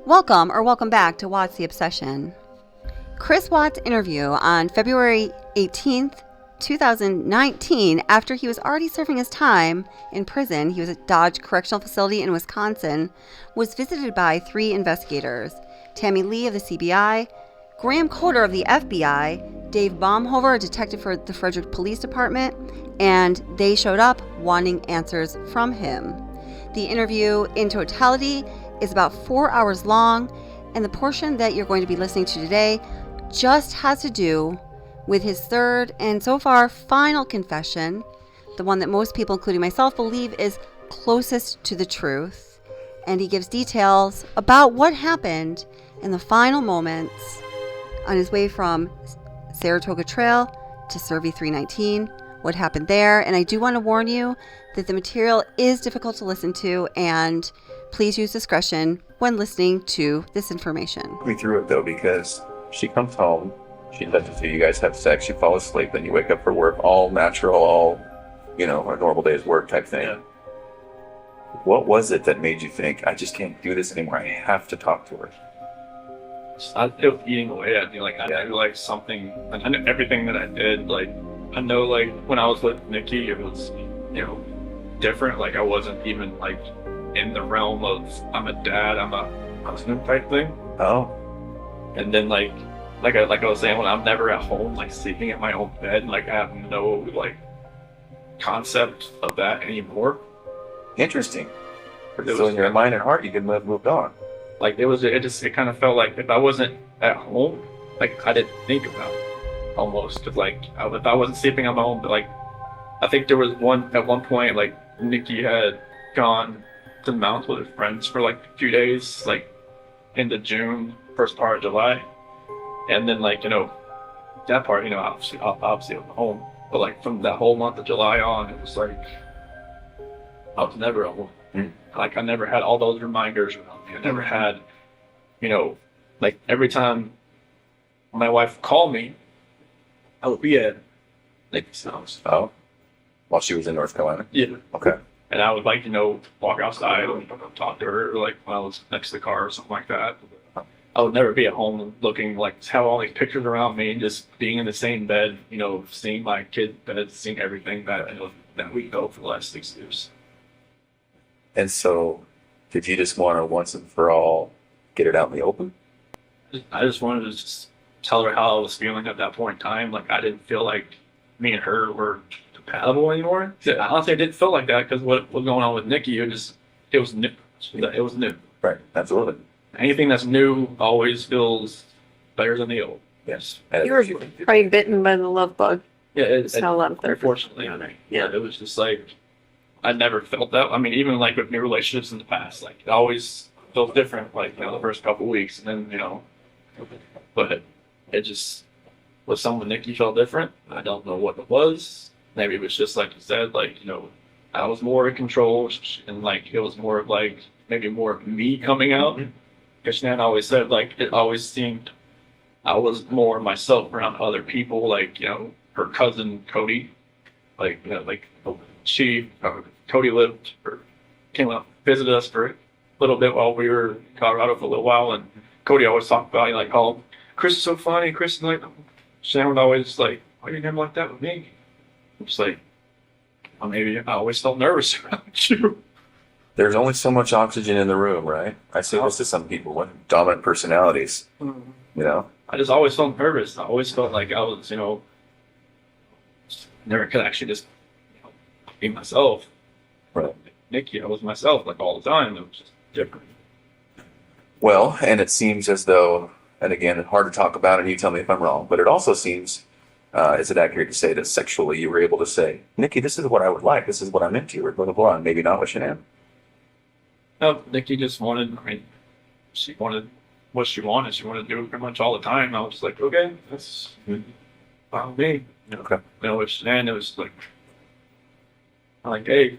Welcome back to Watts the Obsession. Chris Watts' interview on February 18th, 2019, after he was already serving his time in prison, he was at Dodge Correctional Facility in Wisconsin, was visited by 3 investigators, Tammy Lee of the CBI, Graham Coder of the FBI, Dave Baumhover, a detective for the Frederick Police Department, and they showed up wanting answers from him. The interview in totality is about 4 hours long, and the portion that you're going to be listening to today just has to do with his third and so far final confession, the one that most people, including myself, believe is closest to the truth. And he gives details about what happened in the final moments on his way from Saratoga Trail to Survey 319, what happened there. And I do want to warn you that the material is difficult to listen to, and please use discretion when listening to this information. Me through it though, because she comes home, she does it to you guys have sex, you fall asleep, then you wake up for work, all natural, all, a normal day's work type thing. Yeah. What was it that made you think, I just can't do this anymore, I have to talk to her? It was eating away at me. I knew something, I knew everything that I did. I know when I was with Nikki, it was, different. I wasn't even in the realm of I'm a dad, I'm a husband type thing. Oh. And then like I was saying, when I'm never at home, sleeping at my own bed, I have no concept of that anymore. Interesting. So in your mind and heart, you could have moved on. It kind of felt like if I wasn't at home, I didn't think about it almost. If I wasn't sleeping at my own, but I think there was at one point, Nikki had gone to the mountains with her friends for a few days, into June, first part of July. And then that part, obviously I was home. But from that whole month of July on, it was I was never at home. I never had all those reminders around me. I never had, every time my wife would call me, I would be at Nikki's house. Oh. While she was in North Carolina? Yeah. Okay. And I would walk outside and talk to her, when I was next to the car or something like that. I would never be at home looking have all these pictures around me and just being in the same bed, seeing my kid bed, seeing everything that we go for the last 6 years. And so, did you just want to once and for all get it out in the open? I just wanted to just tell her how I was feeling at that point in time. I didn't feel like me and her were compatible anymore. I honestly didn't feel like that because what was going on with Nikki, it was new. It was new. Right, absolutely. Anything that's new always feels better than the old. Yes. You were probably bitten by the love bug. Yeah, it's not a lot of therapy. Unfortunately, yeah, it was just I never felt that. I mean, even with new relationships in the past, it always felt different. The first couple of weeks, and then but it just with someone Nikki felt different. I don't know what it was. Maybe it was just like you said, I was more in control, and it was more of maybe more of me coming out. Because Shanann always said it always seemed I was more myself around other people, her cousin Cody, Cody lived or came up, visited us for a little bit while we were in Colorado for a little while, and Cody always talked about oh, Chris is so funny, Chris is Shanann would always why are you never like that with me? I'm just well, maybe I always felt nervous around you. There's only so much oxygen in the room, right? I say this to some people with dominant personalities. I just always felt nervous. I always felt like I was, never could actually just be myself. Right. Nikki, I was myself all the time. It was just different. Well, and it seems as though, and again, hard to talk about, and you tell me if I'm wrong, but it also seems, is it accurate to say that sexually you were able to say, Nikki, this is what I would like, this is what I'm into, or blah, blah, blah, and maybe not with Shanann? No, Nikki just wanted, she wanted what she wanted. She wanted to do it pretty much all the time. I was okay, that's fine with me. Okay. With Shanann, it was hey.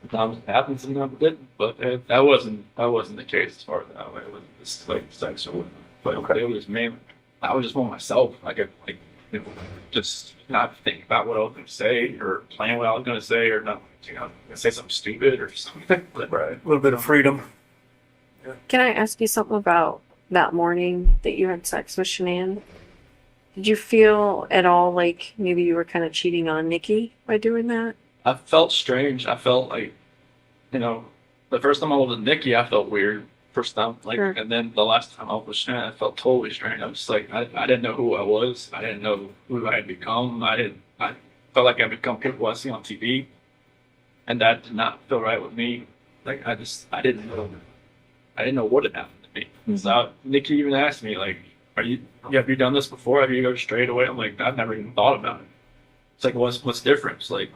Sometimes it happened, sometimes it didn't. But that wasn't the case as far as that way. It wasn't just sexual. But okay. It was mainly, I was just more myself. Just not think about what I was going to say or plan what I was going to say or not, say something stupid or something. Right. A little bit of freedom. Yeah. Can I ask you something about that morning that you had sex with Shanann? Did you feel at all like maybe you were kind of cheating on Nikki by doing that? I felt strange. I felt like, you know, the first time I was with Nikki, I felt weird. First time, like, Sure. and then the last time I was with Shannon, I felt totally strange. I was just like, I didn't know who I was. I didn't know who I had become. I felt like I become people I see on TV, and that did not feel right with me. Like, I didn't know what had happened to me. So Nikki even asked me, like, have you done this before? Have you go straight away? I'm like, I've never even thought about it. It's like, what's different? It's like,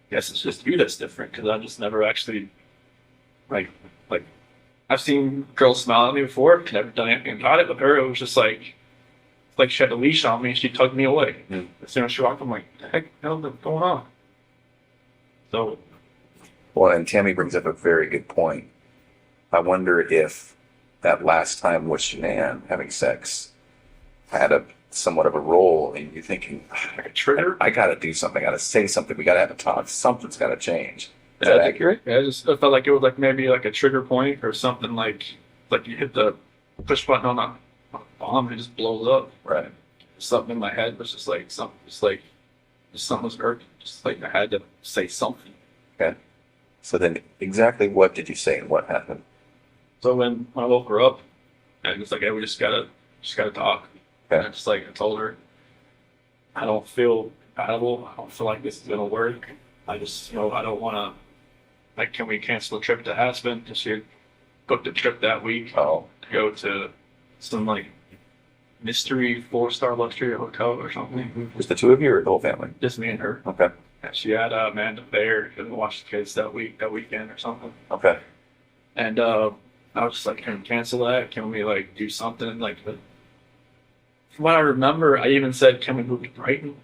I guess it's just you that's different because I just never actually, like, I've seen girls smile at me before, never done anything about it, but her, it was just like she had a leash on me and she tugged me away. As soon as she walked, I'm like, the heck, what's going on? So, Well, and Tammy brings up a very good point. I wonder if that last time with Shanann having sex had a somewhat of a role in you thinking, like a trigger. I got to do something. I got to say something. We got to have a talk. Something's got to change. Is that accurate? Yeah, I felt like it was like maybe like a trigger point or something like you hit the push button on a bomb and it just blows up. Right. Something in my head was just like something, just something was irking. Just like I had to say something. Okay. So then, exactly what did you say and what happened? So when I woke her up, and it's like, hey, we just gotta talk. Okay. And just like I told her, I don't feel compatible. I don't feel like this is gonna work. I just, I don't want to. Like, can we cancel the trip to Aspen? Because she had booked a trip that week Oh, to go to some like mystery 4-star luxury hotel or something. just the two of you or the whole family? Just me and her. Okay. And she had Amanda there to watch the kids that weekend or something. Okay. And I was just like, can we cancel that? Can we like do something? Like, from what I remember, I even said, can we move to Brighton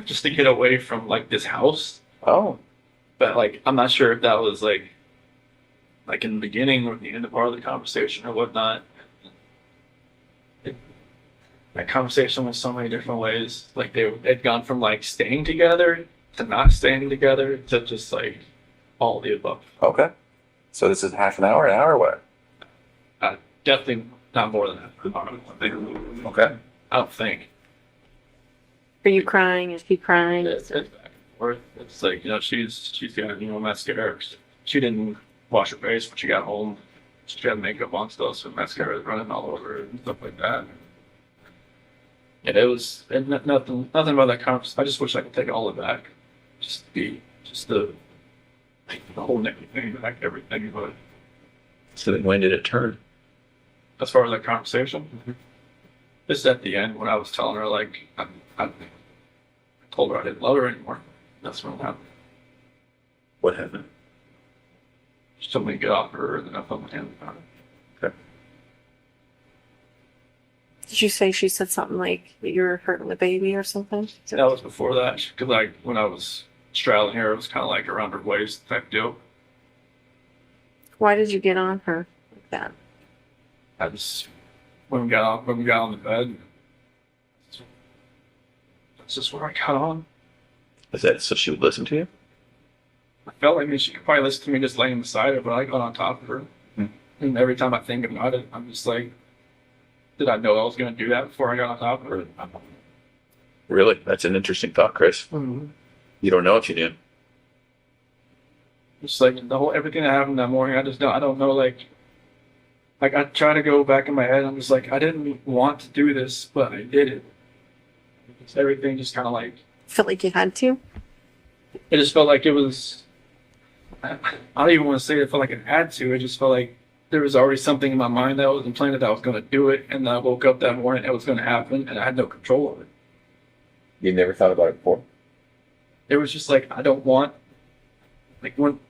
just to get away from like this house? Oh, But like, I'm not sure if that was like in the beginning or the end of part of the conversation or whatnot. That conversation went so many different ways. Like they'd gone from like staying together to not staying together to just like all of the above. okay. So this is half an hour, what? Definitely not more than that. I don't think. Okay. I don't think. Are you crying? Is he crying? It's back and forth. It's like, she's got, mascara. She didn't wash her face when she got home. She had makeup on still, so mascara was running all over her and stuff like that. Yeah, it was nothing about that conversation. I just wish I could take all of it back. Just the whole Nikki thing back, everything. But So then when did it turn? as far as that conversation, just at the end when I was telling her like I told her I didn't love her anymore. That's when it happened. What happened? She told me to get off her, and then I put my hand on it. Okay. Did you say she said something like that you were hurting the baby or something? That was before that, because like when I was straddling her, it was kind of like around her waist type deal. Why did you get on her like that? I just when we got on the bed, that's just where I got on. Is that so she would listen to you? I felt like she could probably listen to me just laying beside her, but I got on top of her. And every time I think about it, I'm just like, did I know I was going to do that before I got on top of her? Really? That's an interesting thought, Chris. Mm-hmm. You don't know if you do. Just like everything that happened that morning, I don't know, like I try to go back in my head. I'm just like, I didn't want to do this, but I did it. It's everything just kind of like, Felt like you had to? it just felt like it was, I don't even want to say it felt like it had to. It just felt like there was already something in my mind that was implanted that I was going to do it. And I woke up that morning, it was going to happen, and I had no control of it. You never thought about it before? It was just like, I don't want, like when,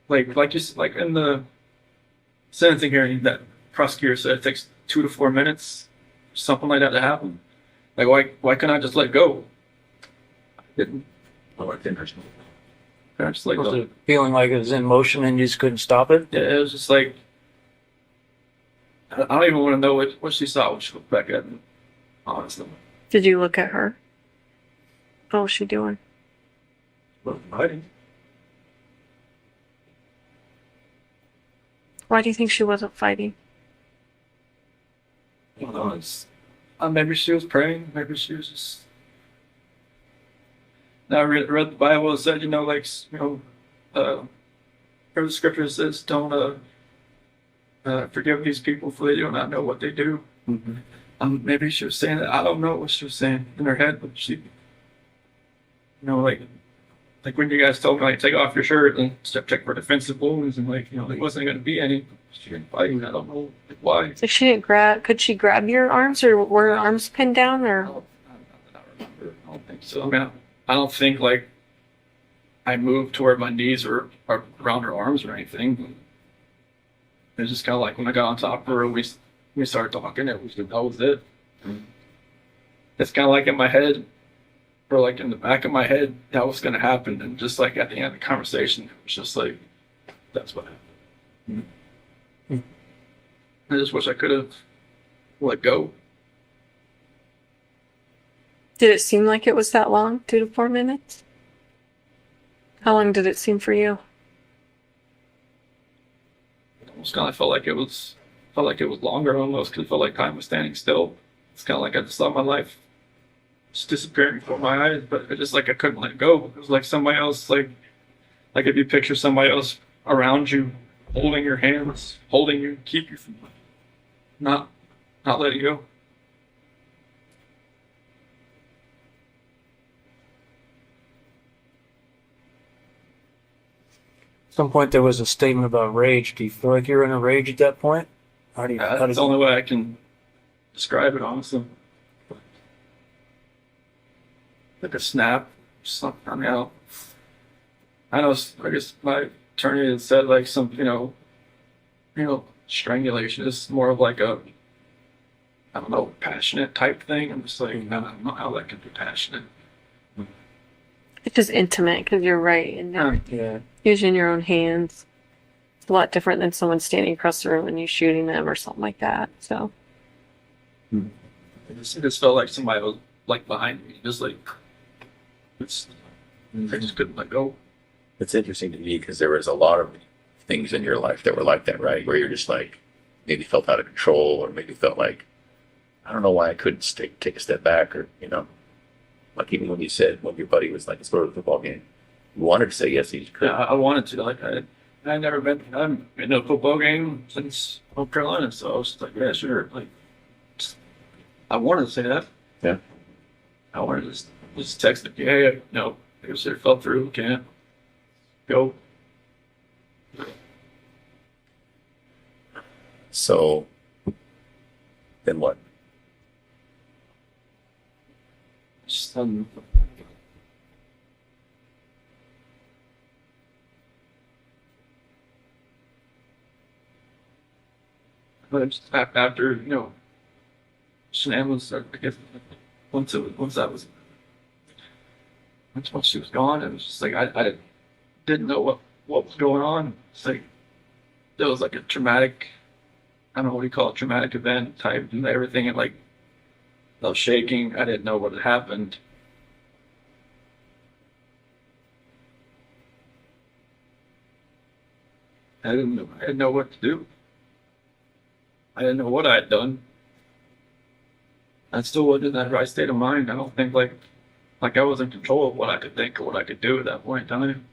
like just like in the sentencing hearing, that prosecutor said it takes 2 to 4 minutes, something like that to happen. Like why couldn't I just let go? I didn't. Oh, it's interesting. I just like, Was it feeling like it was in motion and you just couldn't stop it? yeah, it was just like, I don't even want to know what she saw when she looked back at me, honestly. Did you look at her? What was she doing? But hiding. Why do you think she wasn't fighting? I don't know. Maybe she was praying. Maybe she was just. Now I read the Bible. It said, like, where the scripture says, don't forgive these people for they do not know what they do. Maybe she was saying that. I don't know what she was saying in her head, but she, like when you guys told me, like, take off your shirt and check for defensive wounds, and like, there wasn't going to be any. She didn't fighting. I don't know why. So she didn't grab. Could she grab your arms, or were her arms pinned down, or? Not that I remember. I don't think so. I mean, I don't think like I moved to where my knees were around her arms or anything. It was just kind of like when I got on top of her, we started talking. That was it. It's kind of like in my head, or like in the back of my head, that was going to happen. And just like at the end of the conversation, it was just like, that's what happened. I just wish I could have let go. Did it seem like it was that long, 2 to 4 minutes? How long did it seem for you? It almost kind of felt like it was longer almost, because it felt like time was standing still. It's kind of like I just saw my life just disappearing before my eyes, but it just like I couldn't let it go. It was like somebody else, like if you picture somebody else around you, holding your hands, holding you, keep you from not letting go. At some point there was a statement about rage. Do you feel like you're in a rage at that point? How That's does the only way I can describe it, honestly. Like a snap, something. I mean, I know. I guess my attorney had said like some, strangulation is more of like a, I don't know, passionate type thing. I'm just like, I don't know how that can be passionate. It's just intimate, because you're right in there, Yeah. using your own hands. It's a lot different than someone standing across the room and you shooting them or something like that. So It just felt like somebody was like behind me, just like, I just couldn't let go. It's interesting to me because there was a lot of things in your life that were like that, right? Where you're just like, maybe felt out of control, or maybe felt like, I don't know why I couldn't take a step back, or, like even when you said, when your buddy was like, let's go to the football game, you wanted to say yes, you just couldn't. Yeah, I wanted to. Like, I never been. I haven't been to a football game since North Carolina, so I was like, yeah, sure. Like, I wanted to say that. Yeah. I wanted to just text him, yeah, no, I guess it fell through. Can't go. So then what? Just, but just after, Shanann was, I guess, once she was gone, it was just like I didn't know what was going on. It's like there was like a traumatic, I don't know what you call it, traumatic event type, and everything, and like I was shaking. I didn't know what had happened. I didn't know what to do. I didn't know what I had done. I still wasn't in that right state of mind. I don't think like I was in control of what I could think or what I could do at that point in time.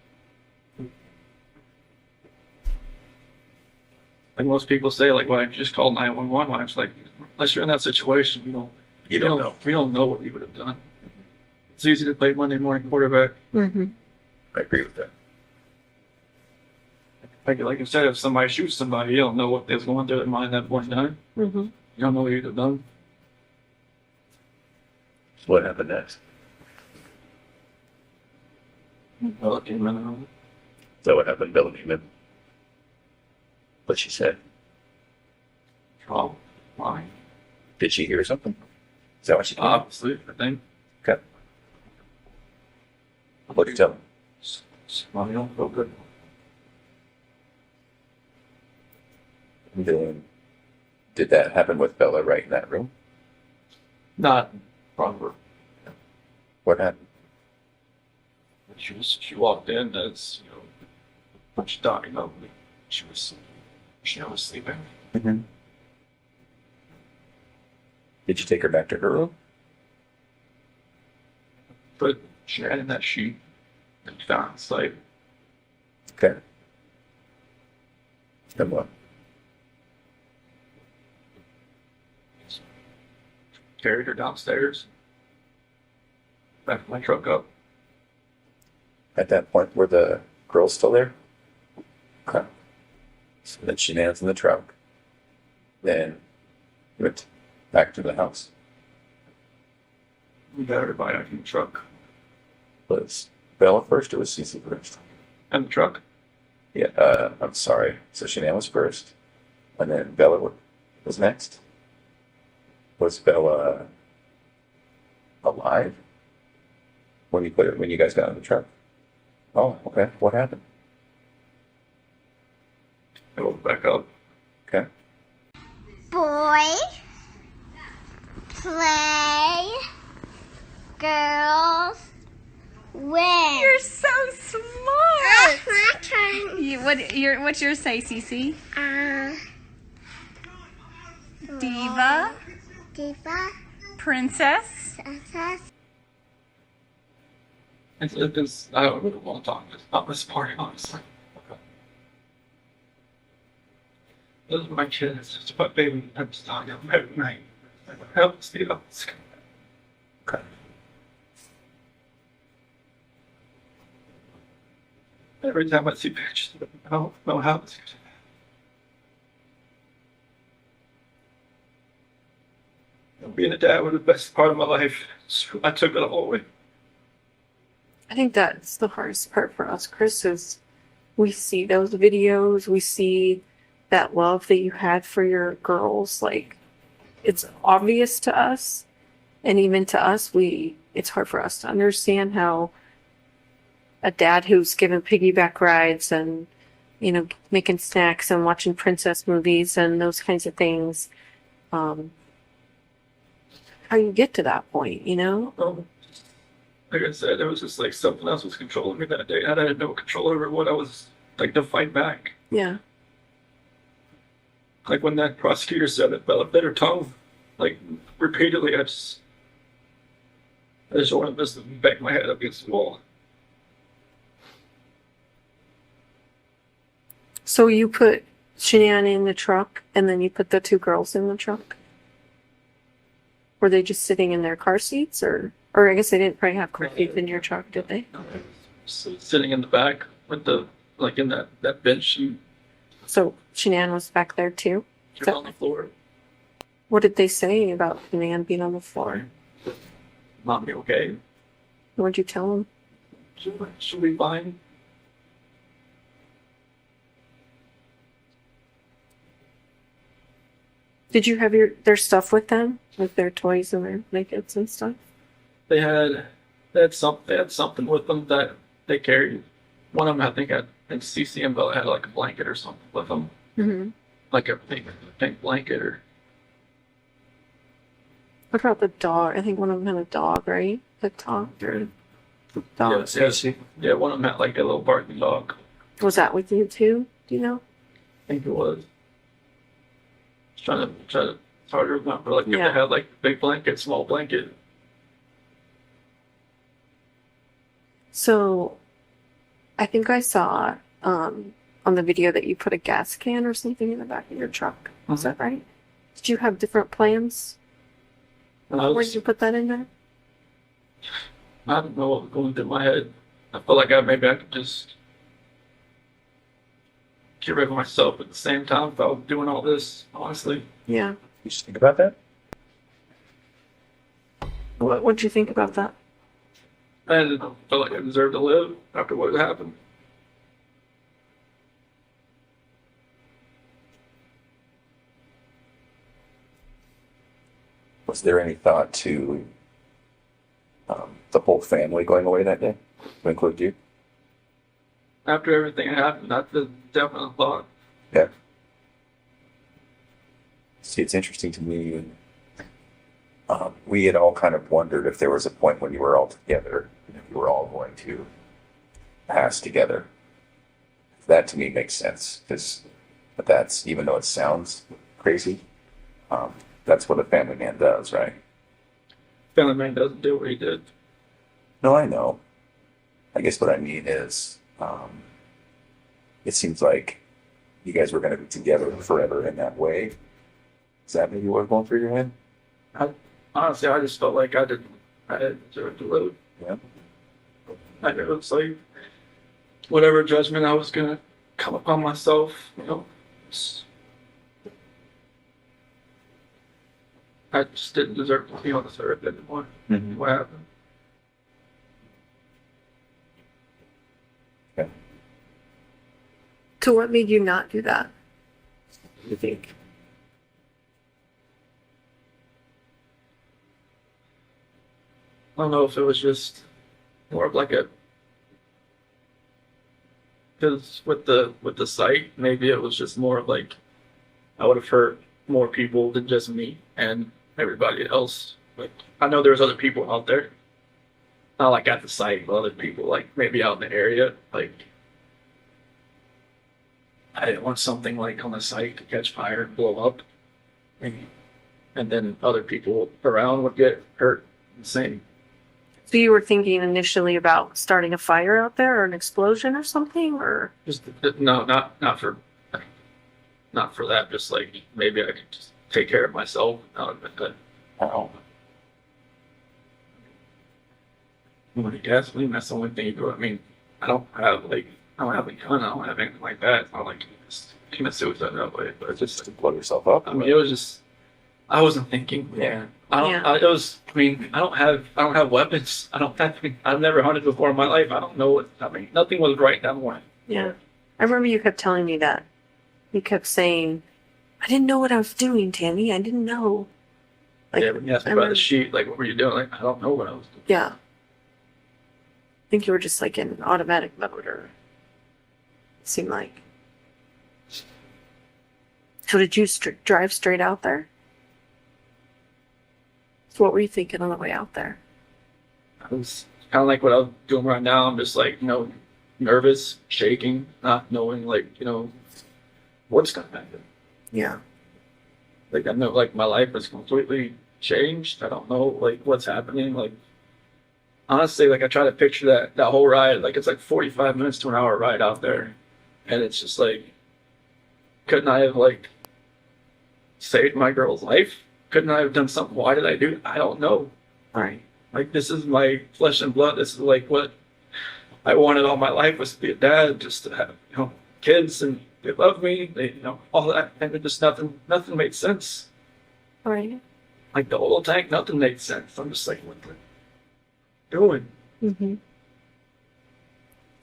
Like most people say, like, why don't you just call 911? Why? It's like, unless you're in that situation, You don't know. We don't know what you would have done. It's easy to play Monday morning quarterback. mm-hmm. I agree with that. Like I said, if somebody shoots somebody, you don't know what they was going through their mind at that point in time. Mm-hmm. You don't know what you'd have done. So what happened next? Well, came in. Is that what happened? Bella came in. What she said? Oh, why? Did she hear something? Is that what she told you? Obviously, I think. Okay. What did you tell her? Somebody don't feel good. Did that happen with Bella right in that room? Not proper. What happened? She walked in as, what she talking about. She was Chanel was sleeping. Mm-hmm. Did you take her back to her room? Put Chanel in that sheet and found asleep. Okay. Then what? Carried her downstairs. Backed my truck up. At that point, were the girls still there? Okay. So then she lands in the truck. Then went back to the house. We got everybody out in the truck. Was Bella first or was Cece first? And the truck? Yeah, I'm sorry. So Shanann was first. And then Bella was next. Was Bella alive when you guys got in the truck? Oh, okay. What happened? I woke back up. Okay. Boy, play, girls, win. You're so smart. My turn. What's your say, Cece? Diva, Diva, princess. princess. It's I don't really want to talk about this part, honestly. Okay. Those are my kids. It's my baby. I'm just talking about every night. Help me out. Okay. Every time I see pictures of them, I don't know how it's going to happen. Being a dad was the best part of my life. So I took it all away. I think that's the hardest part for us, Chris, is we see those videos, we see that love that you had for your girls. Like, it's obvious to us, and even to us, it's hard for us to understand how a dad who's given piggyback rides and, making snacks and watching princess movies and those kinds of things, how you get to that point, Like I said, it was just like something else was controlling me that day. And I had no control over what I was like to fight back. Yeah. Like when that prosecutor said that Bella bit her tongue, like repeatedly, I just wanted to bang my head up against the wall. So you put Shanann in the truck, and then you put the two girls in the truck? Were they just sitting in their car seats, or I guess they didn't probably have car seats in your truck, did they? So sitting in the back with in that bench and So Shanann was back there too? she was on the floor. What did they say about Shanann being on the floor? Mommy, okay? What'd you tell them? She'll be fine. Did you have their stuff with them? With their toys and their blankets and stuff? They had something with them that they carried. One of them, I think CC and Bella had like a blanket or something with them. Mm-hmm. Like a pink blanket or. What about the dog? I think one of them had a dog, right? The dog. Dog. Yeah, one of them had like a little barking dog. Was that with you too? Do you know? I think it was. Trying to it's hard to remember. Like if Yeah. they had like big blanket, small blanket. So, I think I saw on the video that you put a gas can or something in the back of your truck. Was that right? Did you have different plans? Where did you put that in there? I don't know what was going through my head. I felt like maybe I could just get rid of myself at the same time if I was doing all this, honestly. Yeah. You just think about that? What'd you think about that? I felt like I deserved to live after what had happened. Was there any thought to the whole family going away that day, to include you? After everything happened, that's the definite thought. Yeah. See, it's interesting to me. We had all kind of wondered if there was a point when you were all together, if you were all going to pass together. That to me makes sense because But that's, even though it sounds crazy, that's what a family man does, right? Family Man doesn't do what he did. No, I know. I guess what I mean is, it seems like you guys were going to be together forever in that way. Is that maybe what's going through your head? Honestly, I just felt like I had to load. Yeah. I know it's like whatever judgment I was gonna come upon myself, I just didn't deserve to be on this earth anymore. Mhm. What happened? Okay. So what made you not do that? You think? I don't know if it was just more of like because with the site, maybe it was just more of like I would have hurt more people than just me and everybody else. Like I know there's other people out there, not like at the site, but other people like maybe out in the area. Like I didn't want something like on the site to catch fire and blow up, and then other people around would get hurt the same. So you were thinking initially about starting a fire out there or an explosion or something, or Just no, not for that. Just like maybe I could just take care of myself. But Wow. gasoline, that's the only thing you do. I mean, I don't have a gun. I don't have anything like that. It's not like you just commit suicide that way. But it's just, Blow yourself up? I mean, it was just I wasn't thinking. Yeah. I don't. Yeah. I don't have weapons. I've never hunted before in my life. I don't know what. I mean, nothing was right that morning. yeah. I remember you kept telling me that. You kept saying, "I didn't know what I was doing, Tammy. I didn't know." Like, Yeah, when you asked me I about remember- the sheet, like, what were you doing? Like, I don't know what I was doing. Yeah. I think you were just like in automatic mode, or it seemed like. So did you drive straight out there? So what were you thinking on the way out there? I was kind of like what I'm doing right now. I'm just like, nervous, shaking, not knowing, like, what's going to happen. Yeah. Like, I know, like, my life is completely changed. I don't know, like, what's happening. Like, honestly, like, I try to picture that whole ride. Like, it's like 45 minutes to an hour ride out there. And it's just like, couldn't I have, like, saved my girl's life? Couldn't I have done something? Why did I do it? I don't know. All right. Like, this is my flesh and blood. This is like what I wanted all my life, was to be a dad, just to have, kids, and they love me, they, all that, and it just nothing made sense. All right. Like the oil tank, nothing made sense. I'm just like, what the doing? Mm-hmm.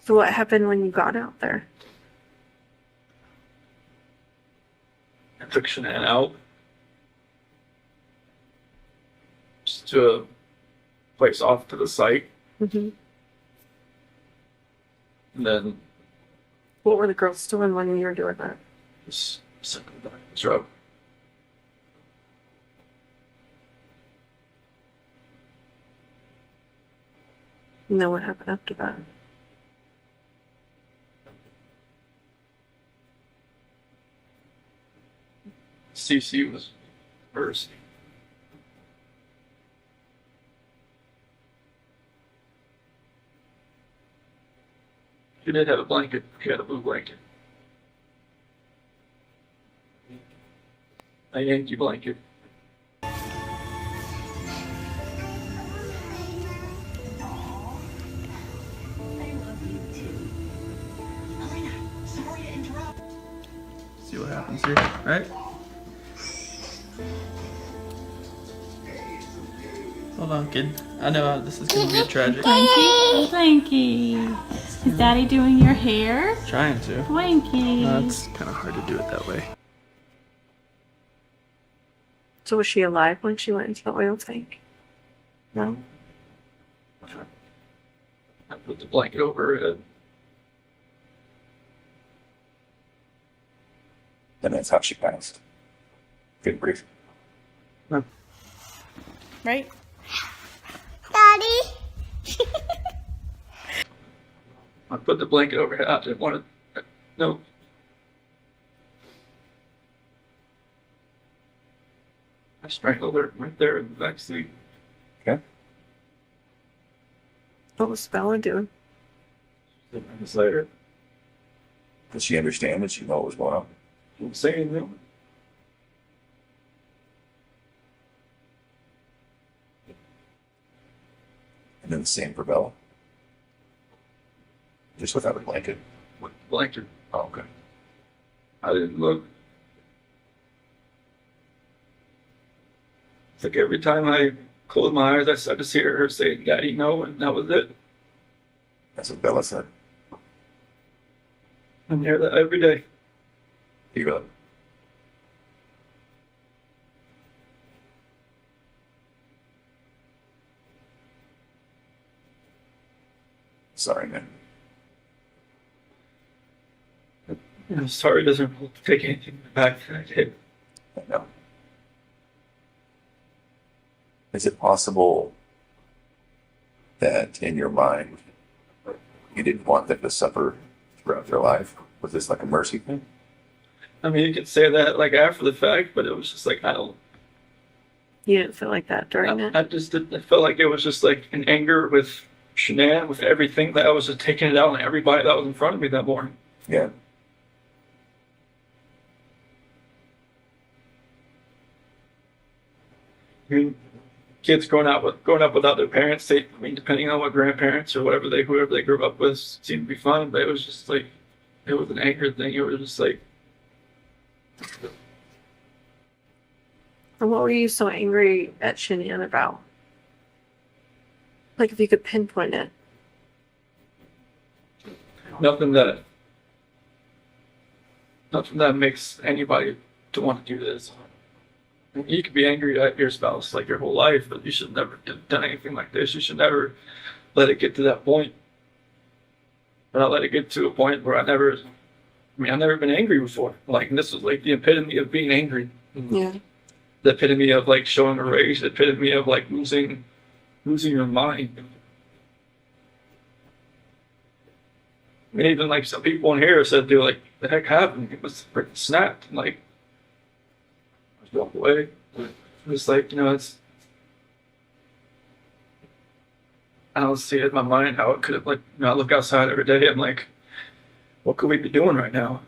So what happened when you got out there? I took Shanann out just to a place off to the site, Mm-hmm. and then What were the girls doing when you were doing that? just sent them back to the truck. And then what happened after that? CC was first. She did have a blanket. She had a blue blanket. A Yankee blanket. See what happens here, right? Hold on, kid. I know this is gonna be a tragic. Blanky, Blanky. Is Daddy doing your hair? Trying to. Blanky. It's kind of hard to do it that way. So was she alive when she went into the oil tank? No? I put the blanket over her head. And that's how she passed. Good brief. Right? Daddy? I put the blanket over her head. I didn't want to. No. I strangled her right there in the back seat. Okay. What was Bella doing? 6 minutes later, Did she understand? Did she know what was going on? didn't say anything. And then the same for Bella. Just without a blanket. With the blanket. Oh, okay. I didn't look. It's like every time I closed my eyes, I started to hear her say, "Daddy, no," and that was it. That's what Bella said. I'm hear that every day. You go. Sorry, man. I'm sorry, it doesn't take anything back that I did. I know. Is it possible that in your mind you didn't want them to suffer throughout their life? Was this like a mercy thing? I mean, you could say that like after the fact, but it was just like, I don't. You didn't feel like that during it? I just didn't. I felt like it was just like an anger with Shanann, with everything, that I was just taking it out on everybody that was in front of me that morning. Yeah. I mean, kids growing up without their parents, I mean, depending on what grandparents or whoever they grew up with, seemed to be fine, but it was just like, it was an anger thing. It was just like, And what were you so angry at Shanann about? Like, if you could pinpoint it. nothing that makes anybody to want to do this. You could be angry at your spouse like your whole life, but you should never have done anything like this. You should never let it get to that point. But I let it get to a point where I've never been angry before. Like, and this was like the epitome of being angry. Yeah. The epitome of like showing a rage, the epitome of like losing your mind. I mean, even like some people in here said, "Dude, like, the heck happened?" It was freaking snapped. And, like, I just walked away. It's like, it's. I don't see it in my mind how it could have, like, I look outside every day. I'm like, what could we be doing right now?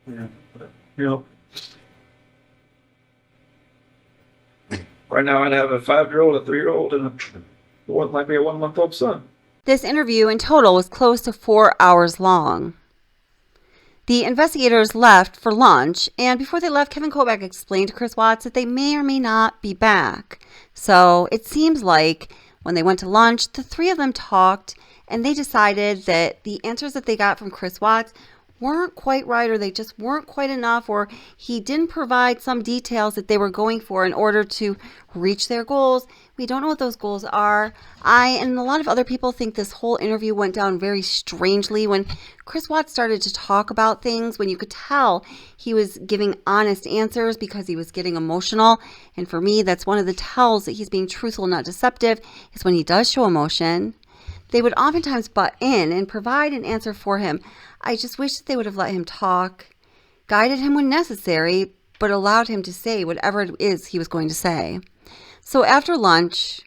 Yeah, but, right now I'd have a 5-year-old, a 3-year-old, and what might be a 1-month-old son. This interview in total was close to 4 hours long. The investigators left for lunch, and before they left, Kevin Kovac explained to Chris Watts that they may or may not be back. So it seems like when they went to lunch, the three of them talked, and they decided that the answers that they got from Chris Watts weren't quite right, or they just weren't quite enough, or he didn't provide some details that they were going for in order to reach their goals. We don't know what those goals are. I and a lot of other people think this whole interview went down very strangely when Chris Watts started to talk about things, when you could tell he was giving honest answers because he was getting emotional. And for me, that's one of the tells that he's being truthful, not deceptive, is when he does show emotion. They would oftentimes butt in and provide an answer for him. I just wish that they would have let him talk, guided him when necessary, but allowed him to say whatever it is he was going to say. So after lunch,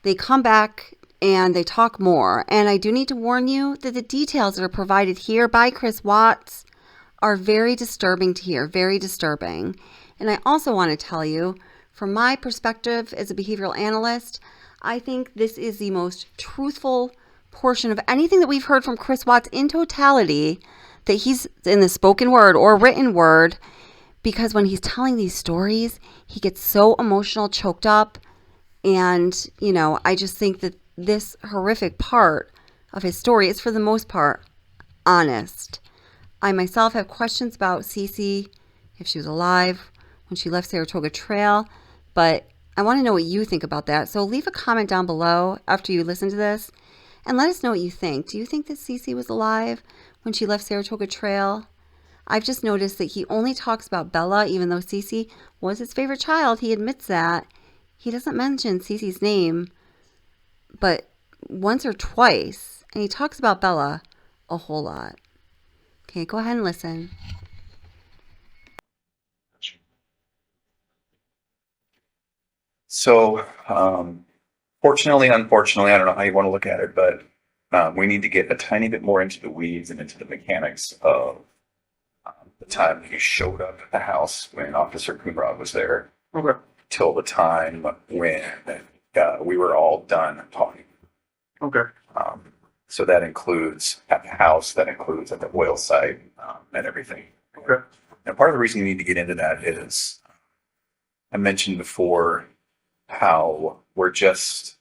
they come back and they talk more. And I do need to warn you that the details that are provided here by Chris Watts are very disturbing to hear, very disturbing. And I also want to tell you, from my perspective as a behavioral analyst, I think this is the most truthful portion of anything that we've heard from Chris Watts in totality, that he's in the spoken word or written word, because when he's telling these stories, he gets so emotional, choked up. And, I just think that this horrific part of his story is, for the most part, honest. I myself have questions about Cece, if she was alive when she left Saratoga Trail, but I want to know what you think about that. So leave a comment down below after you listen to this and let us know what you think. Do you think that Cece was alive when she left Saratoga Trail? I've just noticed that he only talks about Bella, even though Cece was his favorite child. He admits that. He doesn't mention Cece's name, but once or twice. And he talks about Bella a whole lot. Okay, go ahead and listen. So, fortunately, unfortunately, I don't know how you want to look at it, but we need to get a tiny bit more into the weeds and into the mechanics of the time he showed up at the house when Officer Coonrod was there, Okay. till the time when we were all done talking. Okay. So that includes at the house, that includes at the oil site, and everything. Okay. And part of the reason you need to get into that is I mentioned before how we're just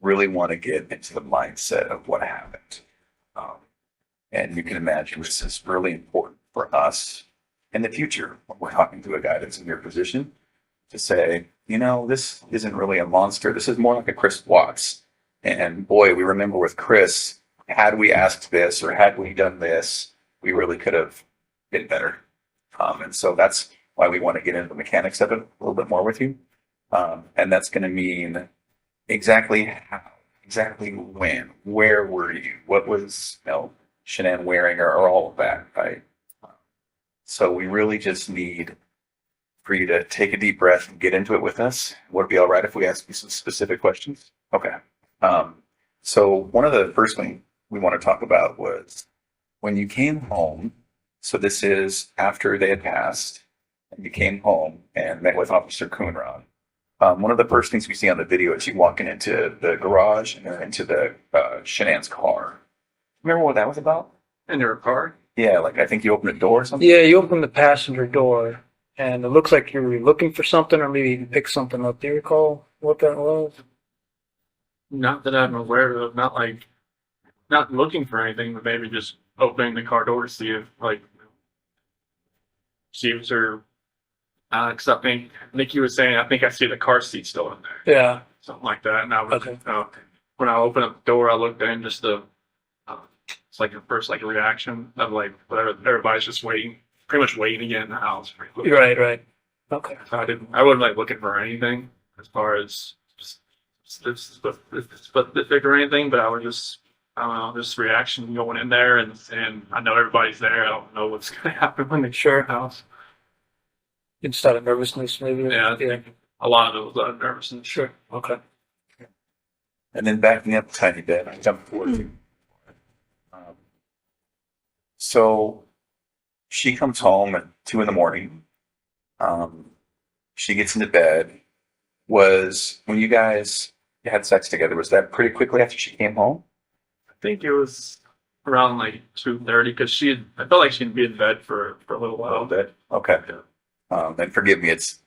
really want to get into the mindset of what happened. And you can imagine this is really important for us in the future when we're talking to a guy that's in your position to say, this isn't really a monster. This is more like a Chris Watts. And boy, we remember with Chris, had we asked this or had we done this, we really could have been better. And so that's why we want to get into the mechanics of it a little bit more with you. And that's going to mean exactly how, exactly when, where were you, what was, Shanann wearing or all of that, right? So we really just need for you to take a deep breath and get into it with us. Would it be all right if we ask you some specific questions? Okay. So one of the first things we want to talk about was when you came home. So this is after they had passed, and you came home and met with Officer Coonrod. One of the first things we see on the video is you walking into the garage and then into the Shanann's car. Remember what that was about? In their car? Yeah, like I think you opened a door or something. Yeah, you opened the passenger door, and it looks like you were looking for something, or maybe you picked something up. Do you recall what that was? Not that I'm aware of. Not looking for anything, but maybe just opening the car door to see if, she was her. Because I think Nikki was saying, I think I see the car seat still in there. Yeah. Something like that. And I was, Okay. When I opened up the door, I looked in just it's like a first reaction of whatever, everybody's just waiting, pretty much waiting to get in the house. Right. Okay. So I wasn't looking for anything as far as specific or anything, but I was just, I don't know, just reaction going in there, and I know everybody's there. I don't know what's going to happen when they share the house. Just out of nervousness, maybe. Yeah, I think a lot of it was out of nervousness. Sure. Okay. And then backing up a tiny bit, I jumped forward to. So she comes home at 2 a.m. She gets into bed. Was when you guys had sex together, was that pretty quickly after she came home? I think it was around 2:30 because I felt like she'd be in bed for a little A while. little bit. Okay. Yeah. And forgive me, it's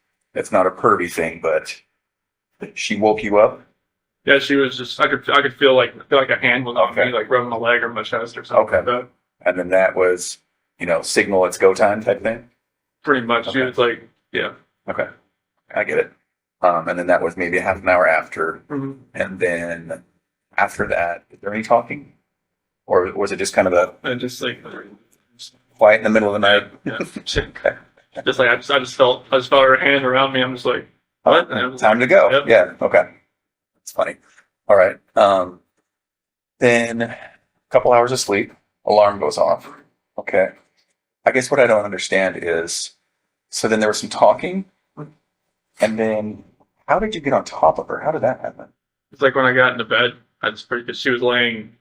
not a pervy thing, but she woke you up. Yeah, she was just. I could feel like a hand was on Okay. me, rubbing my leg or my chest or something Okay. like that. And then that was, signal it's go time type thing. Pretty much, she Okay. was yeah. Okay, I get it. And then that was maybe half an hour after. Mm-hmm. And then after that, is there any talking? Or was it just kind of a And just quiet in the middle of the night? yeah. Okay. Just I just felt her hand around me. I'm just like, what? And it was Time to go. Yep. Yeah, okay. It's funny. All right. Then a couple hours of sleep, alarm goes off. Okay. I guess what I don't understand is, so then there was some talking, and then how did you get on top of her? How did that happen? It's when I got into bed, I just because she was laying,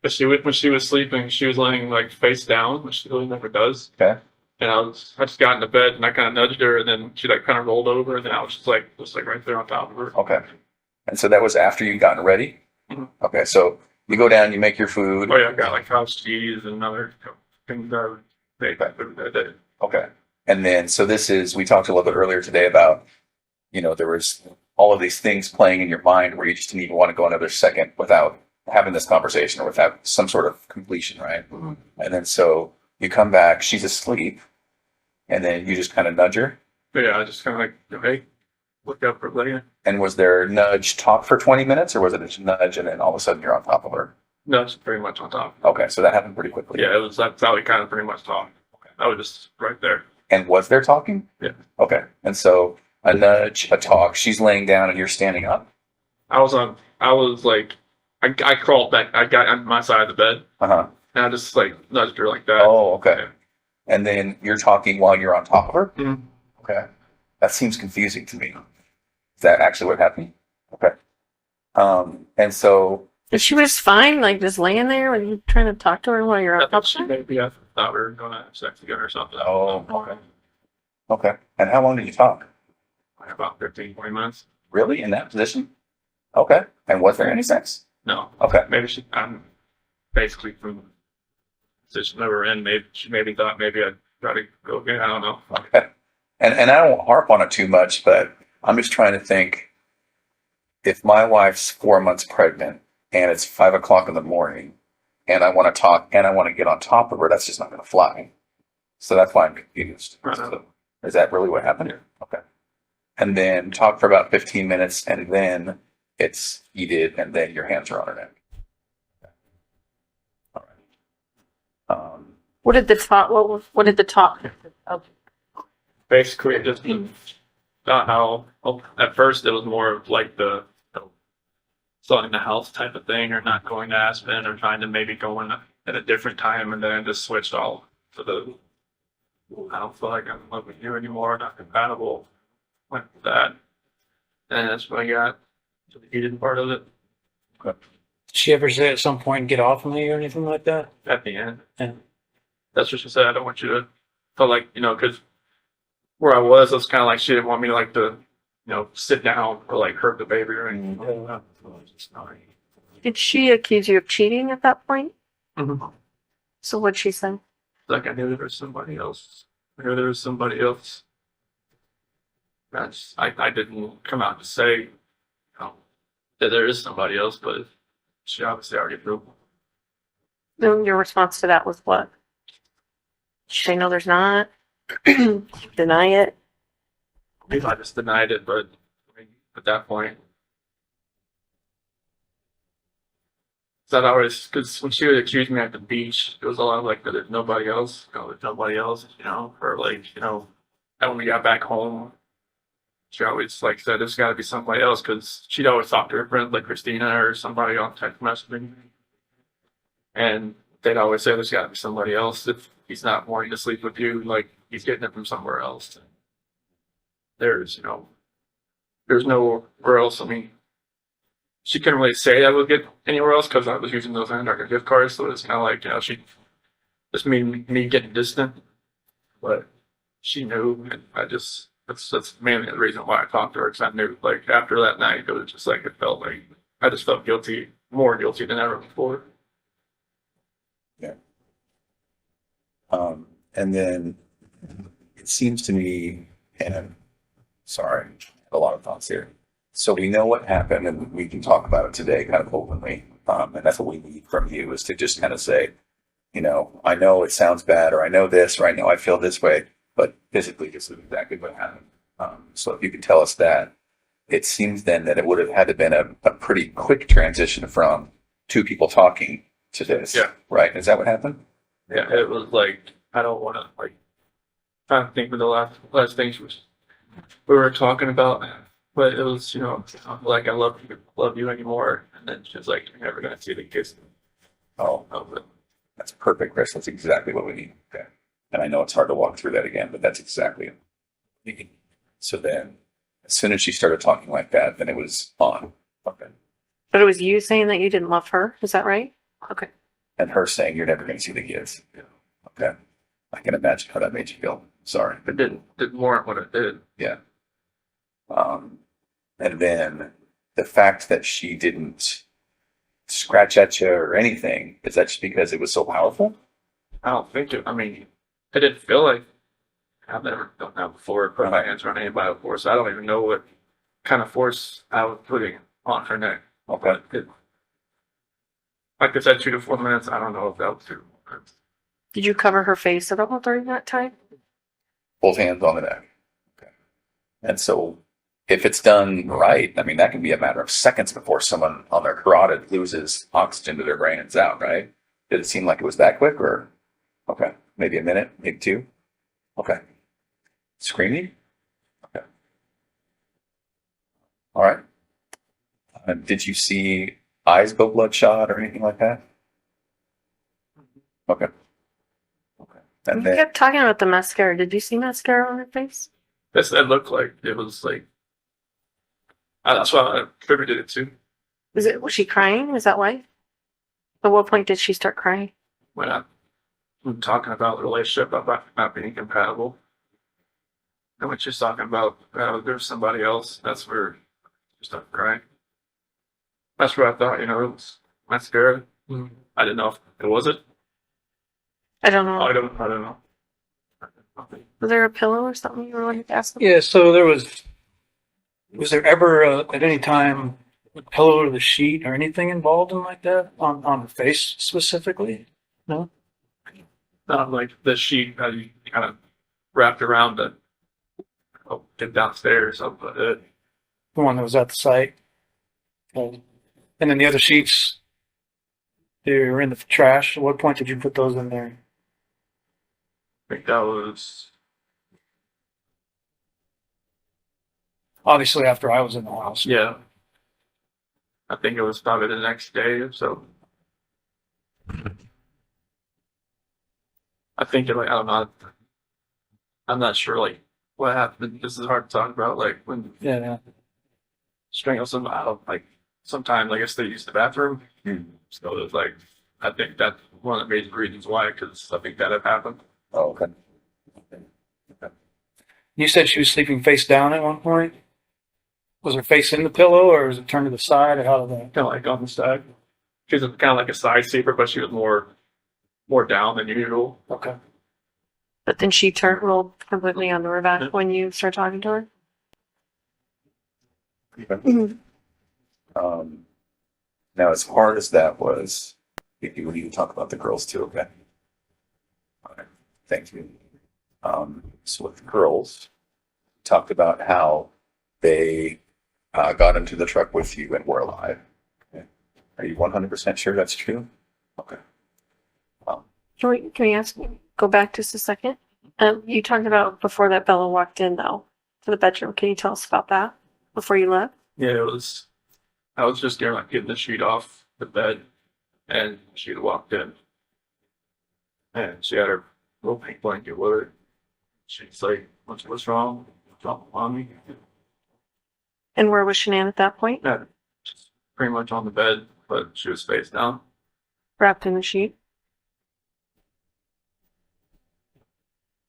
but when she was sleeping, she was laying face down, which she really never does. Okay. And I just got into bed and I kind of nudged her, and then she kind of rolled over, and then I was just right there on top of her. Okay. And so that was after you'd gotten ready? Mhm. Okay, so you go down, you make your food. Oh yeah, I got house cheese and other things that I would make that day. Okay. And then, so this is, we talked a little bit earlier today about, there was all of these things playing in your mind where you just didn't even want to go another second without having this conversation or without some sort of completion, right? Mhm. And then so you come back, she's asleep, and then you just kind of nudge her. But yeah, I just kind of hey, look up for later. And was there nudge talk for 20 minutes, or was it just nudge and then all of a sudden you're on top of her? No, it's pretty much on top. Okay, so that happened pretty quickly. Yeah, that's how we kind of pretty much talked. Okay. I was just right there. And was there talking? Yeah. Okay. And so a nudge, a talk, she's laying down and you're standing up? I I crawled back. I got on my side of the bed, Uh-huh. and I just nudged her like that. Oh, okay. And then you're talking while you're on top of her? Mhm. Okay. That seems confusing to me. Is that actually what happened? Okay. And so And she was fine, like just laying there when you trying to talk to her while you're I up thought she there? maybe I thought we were gonna have sex again or something. oh, okay. Okay. And how long did you talk? Like about 15, 20 minutes. Really? In that position? Okay. And was there any sex? No. Okay. Maybe I'm basically from the position that we're in. Maybe she maybe thought maybe I'd try to go again. I don't know. Okay. And I don't harp on it too much, but I'm just trying to think, if my wife's 4 months pregnant and it's 5 o'clock in the morning and I want to talk and I want to get on top of her, that's just not going to fly. So that's why I'm confused. Right. So, is that really what happened? Okay. And then talk for about 15 minutes and then it's heated and then your hands are on her neck. All right. What did the talk? What did the talk? Of? Basically, just about how at first it was more of like the selling the house type of thing, or not going to Aspen, or trying to maybe go in at a different time, and then it just switched all to the I don't feel like I'm in love with you anymore, not compatible. Went with that, and that's when I got to the heated part of it Did she ever say at some point get off of me or anything like that? at the end. Yeah. That's what she said. I don't want you to feel like, because where I was, it was kind of like she didn't want me like to, sit down or like hurt the baby or anything. Did she accuse you of cheating at that point? Mhm. So what'd she say? Like I knew there was somebody else. I knew there was somebody else. I didn't come out to say, that there is somebody else, but she obviously already knew. Then your response to that was what? Did she say no, there's not? Deny it? I just denied it, but at that point, because when she would accuse me at the beach, it was a lot of like that there's nobody else, there's nobody else, or like, and when we got back home, she always like said there's got to be somebody else, because she'd always talk to her friends like Christina or somebody on text messaging, and they'd always say there's got to be somebody else. If he's not wanting to sleep with you, like he's getting it from somewhere else. There's nowhere else. I mean, she couldn't really say I would get anywhere else because I was using those Antarctica gift cards, so it's kind of like, she just made me getting distant, but she knew, and that's mainly the reason why I talked to her, because I knew, like, after that night, it was just like, it felt like I just felt guilty, more guilty than ever before. Yeah. And then it seems to me, and sorry, I have a lot of thoughts here. So we know what happened and we can talk about it today kind of openly. And that's what we need from you, is to just kind of say, I know it sounds bad, or I know this, or I know I feel this way, but physically this is exactly what happened. So if you can tell us that, it seems then that it would have had to been a pretty quick transition from two people talking to this. Yeah. Right? Is that what happened? Yeah, it was like, I don't want to, like, trying to think of the last things we were talking about, but it was, like, I love you anymore, and then she was like, you're never gonna see the kiss. Oh, But that's perfect, Chris. That's exactly what we need. Okay. And I know it's hard to walk through that again, but that's exactly it. So then, as soon as she started talking like that, then it was on. Okay. But it was you saying that you didn't love her. Is that right? Okay. And her saying, you're never going to see the kids. Okay. I can imagine how that made you feel. Sorry. it didn't warrant what it did. Yeah. And then the fact that she didn't scratch at you or anything, is that just because it was so powerful? I don't think it, I mean, it didn't feel like, I've never done that before, put my hands around anybody before, so I don't even know what kind of force I was putting on her neck. Okay. Like I said, 2 to 4 minutes, I don't know if that was 2 minutes. Did you cover her face at all during that time? Both hands on the neck. Okay. And so if it's done right, I mean, that can be a matter of seconds before someone on their carotid loses oxygen to their brain and it's out, right? Did it seem like it was that quick, or? Okay. Maybe a minute, maybe 2? Okay. Screaming? Okay. All right. Did you see eyes go bloodshot or anything like that? Okay. Okay. And You then, kept talking about the mascara. Did you see mascara on her face? It looked like it was like That's why I attributed it to. Was she crying? Is that why? At what point did she start crying? When I'm talking about the relationship about not being compatible. And when she's talking about there's somebody else, that's where she started crying. That's where I thought, it was mascara. Mm. I didn't know if it was it. I don't know. I don't know. Was there a pillow or something you were wanting to ask them? Yeah, so was there ever at any time a pillow or the sheet or anything involved in like that on her face specifically? No? Not like the sheet that you kind of wrapped around to get downstairs. But The one that was at the site. And then the other sheets, they were in the trash. At what point did you put those in there? I think that was Obviously after I was in the house. yeah. I think it was probably the next day or so. I think I don't know. I'm not sure like what happened. This is hard to talk about. Like when Yeah. strangle someone out, like sometimes I guess they use the bathroom. So it's like I think that's one of the major reasons why, because I think that had happened. Oh, okay. You said she was sleeping face down at one point? Was her face in the pillow or was it turned to the side or how did that? Kind of like on the side. She was kind of like a side sleeper, but she was more down than usual. Okay. But then she rolled completely onto her back when you start talking to her. Now, as hard as that was, we need to talk about the girls too, okay? All right, thank you. So with the girls, talked about how they got into the truck with you and were alive. Okay. Are you 100% sure that's true? Okay. Go back just a second? You talked about before that Bella walked in though to the bedroom. Can you tell us about that before you left? Yeah, I was just getting the sheet off the bed, and she had walked in, and she had her little pink blanket with her. She's like, "What's wrong? What's wrong, mommy?" And where was Shanann at that point? Yeah, just pretty much on the bed, but she was face down. Wrapped in the sheet.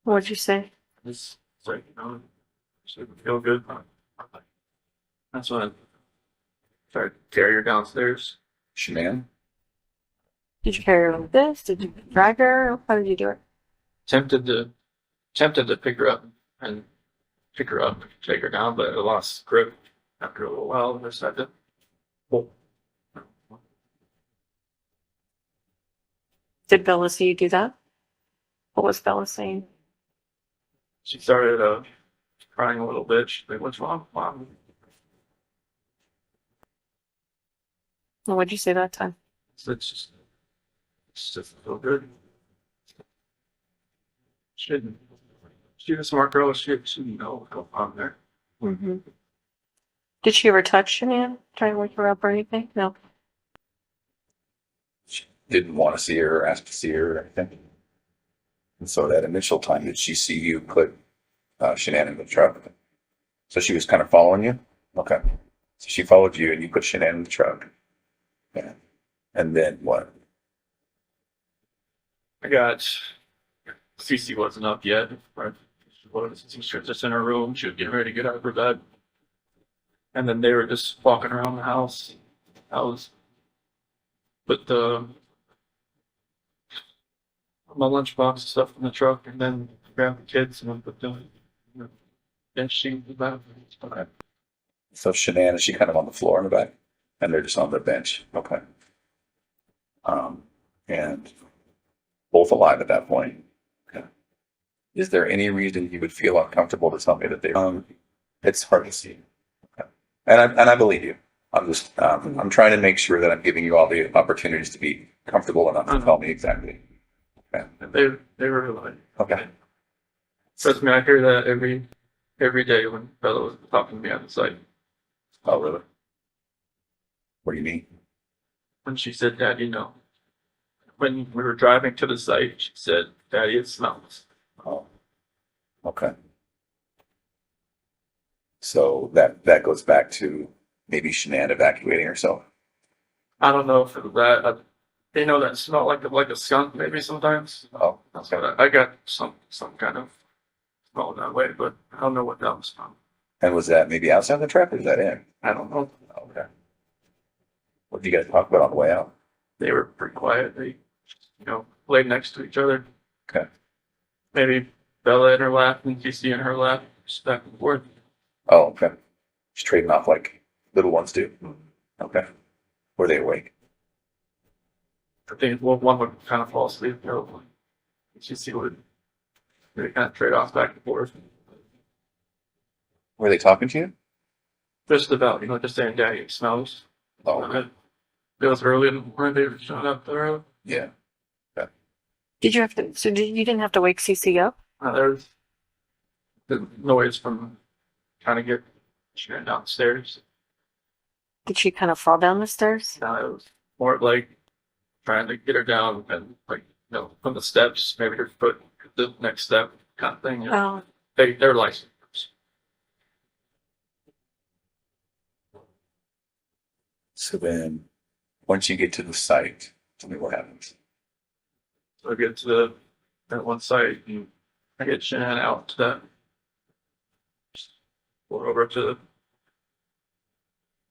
What'd you say? It's like, she didn't feel good. That's when I tried to carry her downstairs. Shanann? Did you carry her like this? Did you drag her? How did you do it? Tempted to pick her up and take her down, but I lost grip after a little while. I just had to pull. Did Bella see you do that? What was Bella saying? She started crying a little bit. She's like, "What's wrong, Mom?" And what'd you say that time? So it's just feel good. She's a smart girl. She know what's going on there. Mm-hmm. Did she ever touch Shanann? Try and wake her up or anything? No. She didn't want to see her or ask to see her or anything. And so that initial time, did she see you put Shanann in the truck? So she was kind of following you? Okay. So she followed you and you put Shanann in the truck. Yeah. And then what? Cece wasn't up yet. Right? She was just in her room. She was getting ready to get out of her bed. And then they were just walking around the house. I was put my lunchbox and stuff in the truck, and then grab the kids and then put them in the bench seat in the back. Okay. So Shanann, is she kind of on the floor in the back? And they're just on the bench. Okay. And both alive at that point. Okay. Is there any reason you would feel uncomfortable to tell me that they it's hard to see. Okay. And I believe you. I'm just I'm trying to make sure that I'm giving you all the opportunities to be comfortable enough to tell me exactly. Okay. They were like, Okay. trust me, I hear that every day when Bella was talking to me on the site. Oh really? What do you mean? When she said, "Daddy, no." When we were driving to the site, she said, "Daddy, it smells." Oh. Okay. So that goes back to maybe Shanann evacuating herself? I don't know if it was that. You know that smell like a skunk maybe sometimes. Oh, That's what I got some kind of smell that way, but I don't know what that was from. and was that maybe outside the trap or was that in? I don't know. Okay. What did you guys talk about on the way out? They were pretty quiet. They, laid next to each other. Okay. Maybe Bella in her lap and CC in her lap, just back and forth. Oh, okay. Just trading off like little ones do. Okay. Were they awake? I think one would kind of fall asleep. CC would they kind of trade off back and forth. Were they talking to you? Just about, just saying, Daddy, it smells. Oh, okay. It was early in the morning. They were showing up there. Yeah. Did you have to? So you didn't have to wake CC up? There's the noise from trying to get Sharon downstairs. Did she kind of fall down the stairs? It was more like trying to get her down and from the steps, maybe her foot the next step kind of thing. Oh, They're licensed. So then, once you get to the site, tell me what happens. So I get to that one site and I get Shannon out to that. Just go over to the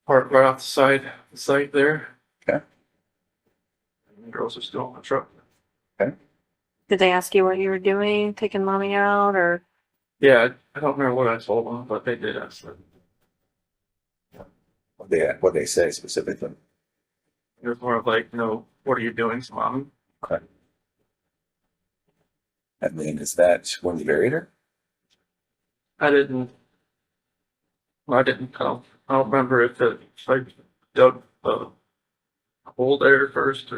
part right off the site there. Okay. And the girls are still on the truck. did they ask you what you were doing, taking mommy out, or? Yeah, I don't remember what I told them, but they did ask that. What they say specifically? It was more of like, what are you doing to mommy? Okay. And then is that when you buried her? I didn't I don't remember if I dug a hole there first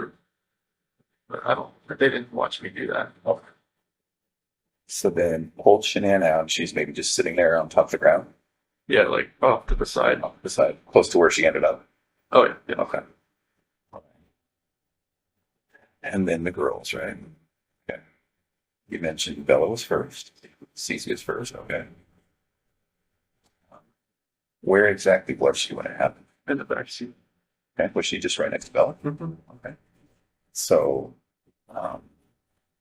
but they didn't watch me do that. Okay. So then pulled Shanann out. She's maybe just sitting there on top of the ground. Yeah, like off to the side. Off the side, close to where she ended up. Oh yeah. Okay. And then the girls, right? Okay. You mentioned Bella was first. Cece was first. Okay. Where exactly was she when it happened? In the back seat. Okay. Was she just right next to Bella? Mm-hmm. Okay. So,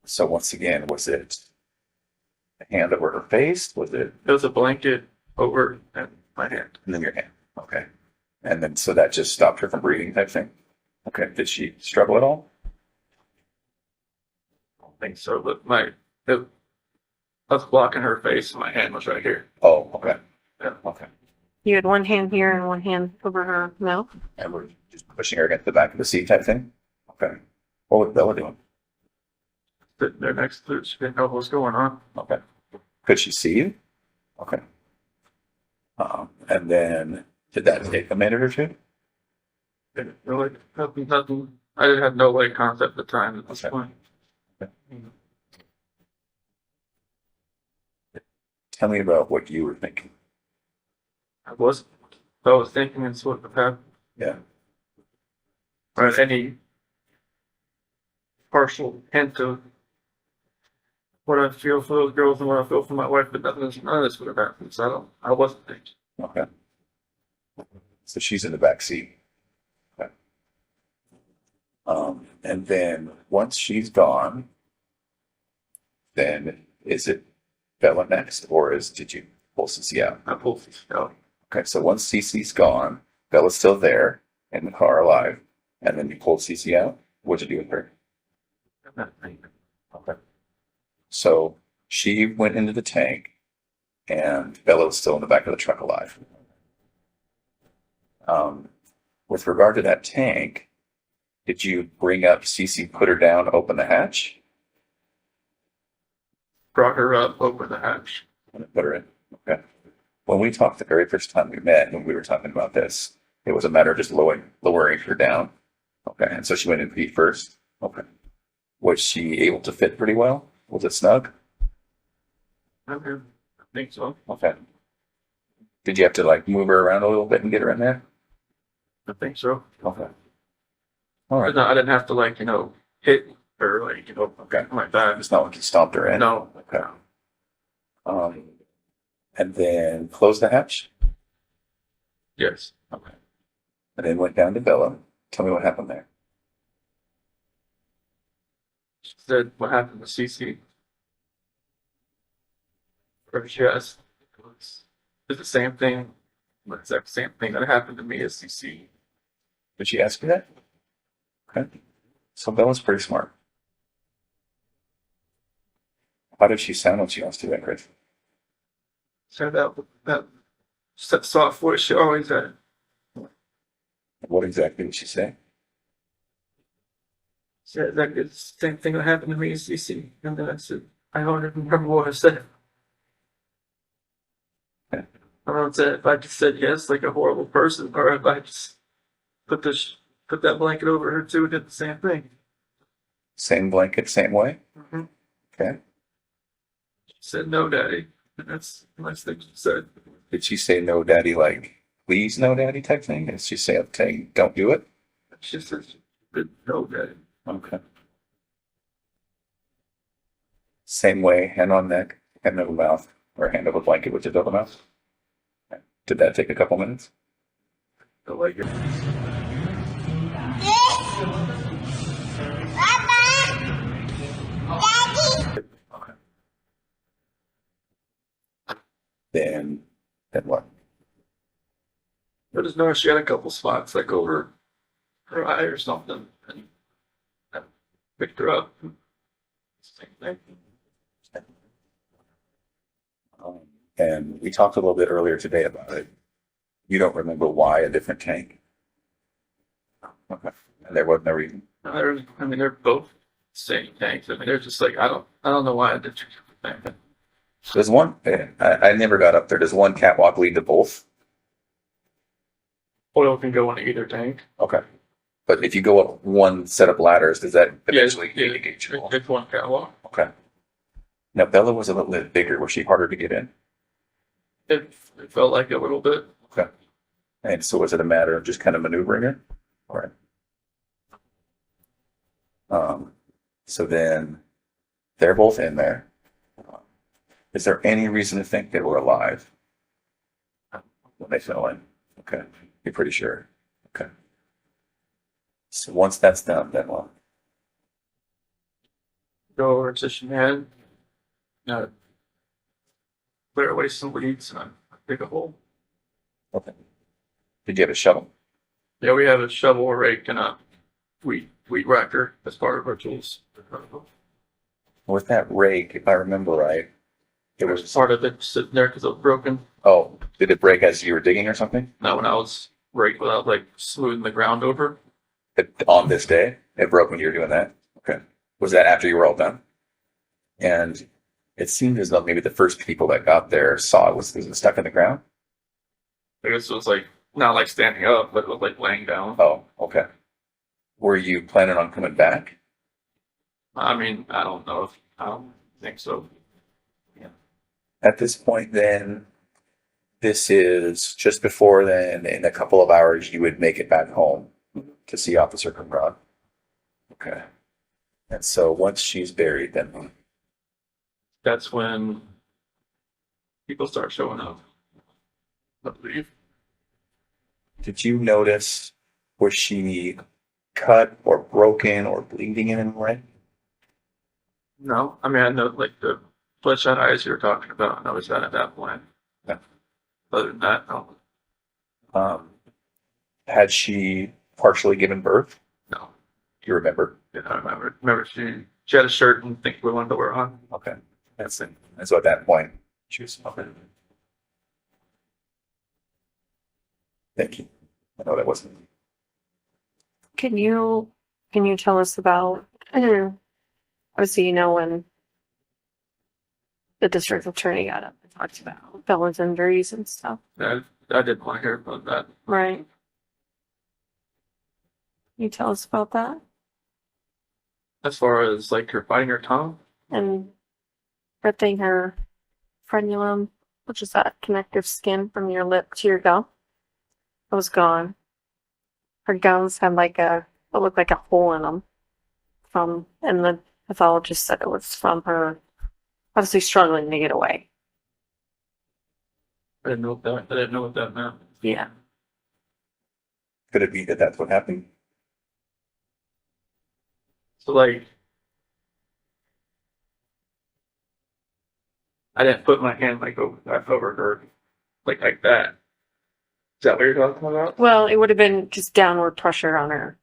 so once again, was it a hand over her face? Was it? It was a blanket over my hand. And then your hand. Okay. And then, so that just stopped her from breathing type thing? Okay. Did she struggle at all? I don't think so, but I was blocking her face and my hand was right here. Oh, okay. Yeah. Okay. You had one hand here and one hand over her mouth? And we're just pushing her against the back of the seat type thing? Okay. What was Bella doing? Sitting there next to her, she didn't know what was going on. Okay. Could she see you? Okay. And then, did that take a minute or two? Didn't really, nothing. I didn't have no concept at the time at this Okay. point. Tell me about what you were thinking. I was thinking and sort of had Yeah. any partial hint of what I feel for those girls and what I feel for my wife, but none of this would have happened. So I wasn't thinking. Okay. So she's in the back seat. Okay. And then once she's gone, then is it Bella next, or did you pull Cece out? I pulled these out. Okay, so once Cece's gone, Bella's still there in the car alive, and then you pulled Cece out. What'd you do with her? Okay. So she went into the tank, and Bella was still in the back of the truck alive. With regard to that tank, did you bring up Cece, put her down, open the hatch? Brought her up, opened the hatch. And put her in. Okay. When we talked the very first time we met, when we were talking about this, it was a matter of just lowering her down. Okay. And so she went in feet first. Okay. Was she able to fit pretty well? Was it snug? I think so. Okay. Did you have to move her around a little bit and get her in there? I think so. Okay. All right. I didn't have to hit her Okay. like that. It's not like you stomped her in. No. Okay. And then close the hatch. Yes. Okay. and then went down to Bella. Tell me what happened there. She said what happened with Cece. Or she asked, it's the same thing, the exact same thing that happened to me as Cece. Did she ask you that? Okay. So Bella's pretty smart. How did she sound when she asked you that, Chris? So that soft voice she always had. What exactly did she say? Said that it's the same thing that happened to me as Cece. And then I said, I don't even remember what I said. Okay. I don't know if I just said yes, like a horrible person, or if I just put that blanket over her too and did the same thing. Same blanket, same way? Mm-hmm. Okay. She said, no, Daddy. And that's the nice thing she said. Did she say no, daddy, like, please, no, daddy type thing? Did she say, okay, don't do it? She said, no, Daddy. Okay. Same way, hand on neck, hand over mouth, or hand over blanket with your over mouth. Okay. Did that take a couple minutes? I like it. Okay. Then what? I just noticed she had a couple spots like over her eye or something. And I picked her up. Same thing. And we talked a little bit earlier today about it. You don't remember why a different tank? Okay. And there wasn't a reason. I mean, they're both same tanks. I mean, they're just like, I don't know why I did two different things. There's one, I never got up there. Does one catwalk lead to both? Oil can go into either tank. Okay. But if you go up one set of ladders, does that eventually Yeah, indicate you? it's one catwalk. Okay. Now, Bella was a little bit bigger. Was she harder to get in? It felt like a little bit. Okay. And so was it a matter of just kind of maneuvering her? All right. So then they're both in there. Is there any reason to think they were alive when they fell in? Okay. You're pretty sure. Okay. So once that's done, then what? Go over to Shanann. Clear away some weeds and dig a hole. Okay. Did you have a shovel? Yeah, we have a shovel, a rake, and a weed whacker as part of our tools. With that rake, if I remember right, it was Part of it sitting there because it was broken. Oh, did it break as you were digging or something? Not when I was raking without like smoothing the ground over. On this day, it broke when you were doing that. Okay. Was that after you were all done? And it seemed as though maybe the first people that got there saw it was stuck in the ground. I guess it was like not like standing up, but it was like laying down. Oh, okay. Were you planning on coming back? I mean, I don't think so. At this point, then, this is just before then, in a couple of hours, you would make it back home to see Officer Conrad. Okay. And so once she's buried, then That's when people start showing up, I believe. did you notice, was she cut or broken or bleeding in any way? No, I mean, I know like the bloodshot eyes you were talking about. I noticed that at that point. Yeah. Other than that, no. Had she partially given birth? No. Do you remember? Yeah, I remember. Remember, she had a shirt and think we wanted to wear on. Okay. That's it. And so at that point, she was okay. Thank you. I know that wasn't. Can you tell us about obviously when the district attorney got up and talked about Bella's injuries and stuff. I didn't want to hear about that. Right. Can you tell us about that? As far as like her biting her tongue, And ripping her frenulum, which is that connective skin from your lip to your gum. It was gone. Her gums had it looked like a hole in them. And the pathologist said it was from her obviously struggling to get away. I didn't know what that meant. Yeah. Could it be that that's what happened? So like, I didn't put my hand like over her, like that. Is that what you're talking about? Well, it would have been just downward pressure on her.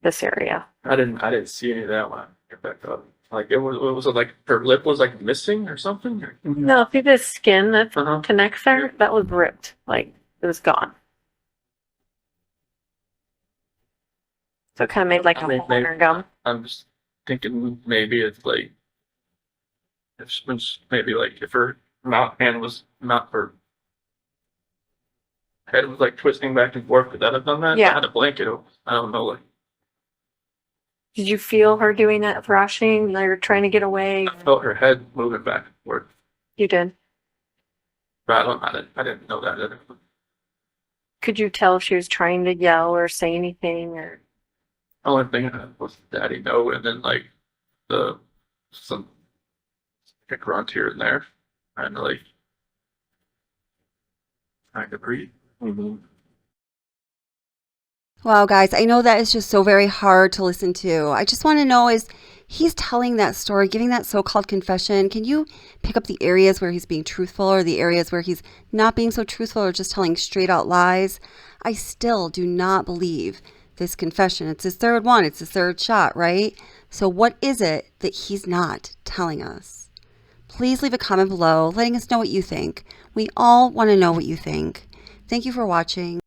This area. I didn't see any of that when I get back up. Like it was like her lip was like missing or something. Or? No, see the skin that Uh-huh. connects there? That was ripped. Like it was gone. So it kind of made like a hole in her gum. I'm just thinking maybe it's like maybe like if her hand was her head was like twisting back and forth. Could that have done that? Yeah. I had a blanket. I don't know. Like Did you feel her doing that thrashing? They're trying to get away. I felt her head moving back and forth. You did. But I didn't know that. Could you tell if she was trying to yell or say anything or? The only thing I had was Daddy no, and then like some grunt here and there, and like trying to breathe. Mm-hmm. Wow, guys, I know that is just so very hard to listen to. I just want to know, is he's telling that story, giving that so-called confession, can you pick up the areas where he's being truthful or the areas where he's not being so truthful or just telling straight out lies? I still do not believe this confession. It's his third one. It's his third shot, right? So what is it that he's not telling us? Please leave a comment below letting us know what you think. We all want to know what you think. Thank you for watching.